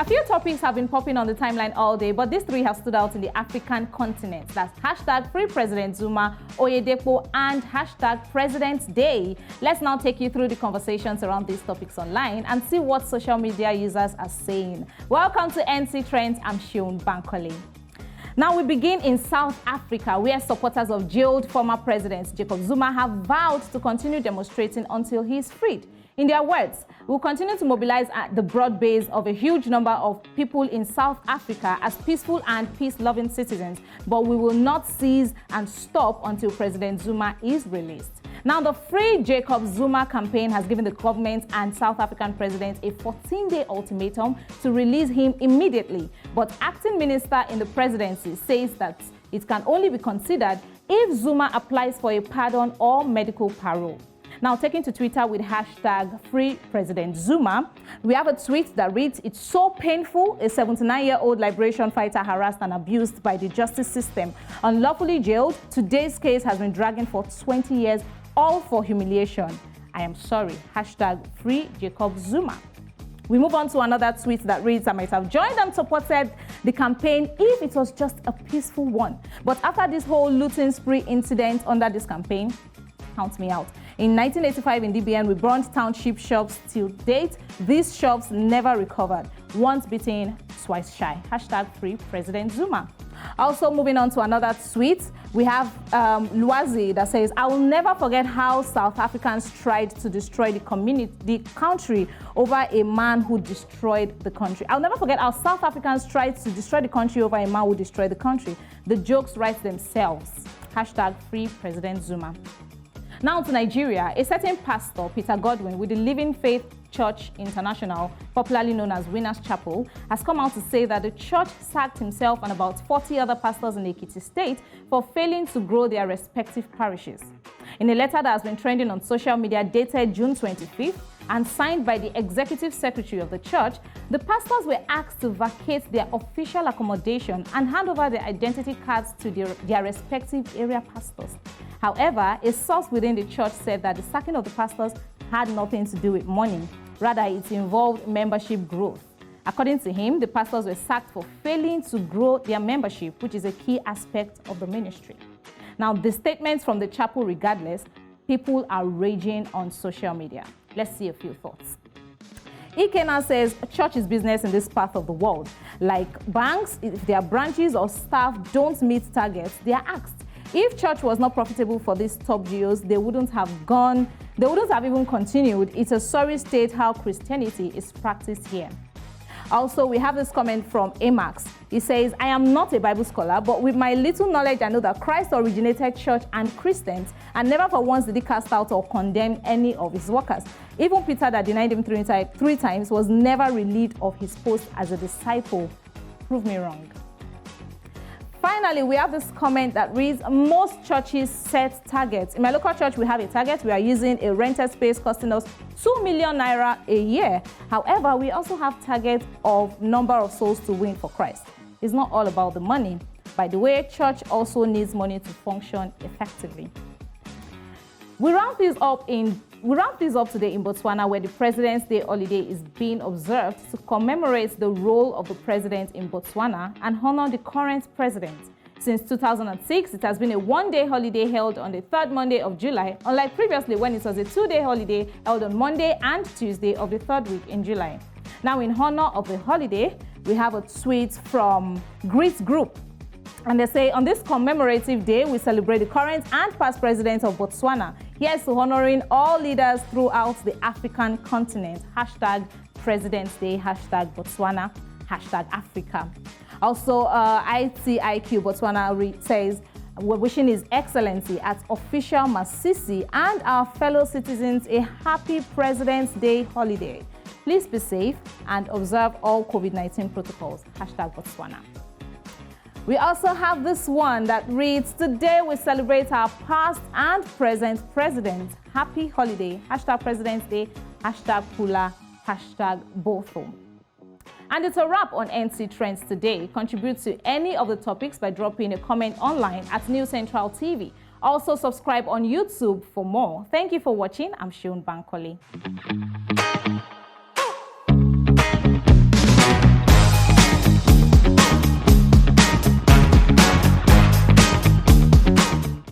A few topics have been popping on the timeline all day, but these three have stood out in the African continent. That's hashtag Free President Zuma, Oyedepo, and hashtag President Day. Let's now take you through the conversations around these topics online and see what social media users are saying. Welcome to NC Trends. I'm Shion Bankole. Now we begin in South Africa, where supporters of jailed former President Jacob Zuma have vowed to continue demonstrating until he is freed. In their words, we'll continue to mobilize at the broad base of a huge number of people in South Africa as peaceful and peace-loving citizens, but we will not cease and stop until President Zuma is released. Now, the Free Jacob Zuma campaign has given the government and South African president a 14-day ultimatum to release him immediately. But acting minister in the presidency says that it can only be considered if Zuma applies for a pardon or medical parole. Now, taking to Twitter with hashtag Free President Zuma, we have a tweet that reads, "It's so painful, a 79-year-old liberation fighter harassed and abused by the justice system, unlawfully jailed. Today's case has been dragging for 20 years, all for humiliation. I am sorry. Hashtag Free Jacob Zuma." We move on to another tweet that reads, "I might have joined and supported the campaign if it was just a peaceful one. But after this whole looting spree incident under this campaign, count me out. In 1985 in DBN, we burned township shops. Till date, these shops never recovered. Once bitten, twice shy. Hashtag Free President Zuma." Also moving on to another tweet, we have Luazi that says, "I will never forget how South Africans tried to destroy the country over a man who destroyed the country." I'll never forget how South Africans tried to destroy the country over a man who destroyed the country. The jokes write themselves. Hashtag Free President Zuma. Now to Nigeria, a certain pastor, Peter Godwin, with the Living Faith Church International, popularly known as Winners Chapel, has come out to say that the church sacked himself and about 40 other pastors in Ekiti State for failing to grow their respective parishes. In a letter that has been trending on social media dated June 25th and signed by the executive secretary of the church, the pastors were asked to vacate their official accommodation and hand over their identity cards to their respective area pastors. However, a source within the church said that the sacking of the pastors had nothing to do with money. Rather, it involved membership growth. According to him, the pastors were sacked for failing to grow their membership, which is a key aspect of the ministry. Now, the statements from the chapel regardless, people are raging on social media. Let's see a few thoughts. Ikena says, "Church is business in this part of the world. Like banks, if their branches or staff don't meet targets, they are axed. If church was not profitable for these top GOs, they wouldn't have even continued. It's a sorry state how Christianity is practiced here." Also, we have this comment from Amax. He says, "I am not a Bible scholar, but with my little knowledge, I know that Christ originated church and Christians, and never for once did he cast out or condemn any of his workers. Even Peter, that denied him three times, was never relieved of his post as a disciple. Prove me wrong." Finally, we have this comment that reads, "Most churches set targets. In my local church, we have a target. We are using a rented space costing us 2 million naira a year. However, we also have targets of number of souls to win for Christ. It's not all about the money. By the way, church also needs money to function effectively." We round this up today in Botswana, where the President's Day holiday is being observed to commemorate the role of the president in Botswana and honor the current president. Since 2006, it has been a one-day holiday held on the third Monday of July, unlike previously when it was a two-day holiday held on Monday and Tuesday of the third week in July. Now, in honor of the holiday, we have a tweet from Grit Group. And they say, "On this commemorative day, we celebrate the current and past presidents of Botswana. Here's to honoring all leaders throughout the African continent. Hashtag President's Day, hashtag Botswana, hashtag Africa." Also, ITIQ Botswana says, "We're wishing His Excellency at official Masisi and our fellow citizens a happy President's Day holiday. Please be safe and observe all COVID-19 protocols. Hashtag Botswana." We also have this one that reads, "Today we celebrate our past and present president. Happy holiday. Hashtag President's Day. Hashtag Pula. Hashtag Botho." And it's a wrap on NC Trends today. Contribute to any of the topics by dropping a comment online at New Central TV. Also subscribe on YouTube for more. Thank you for watching. I'm Shion Bankole.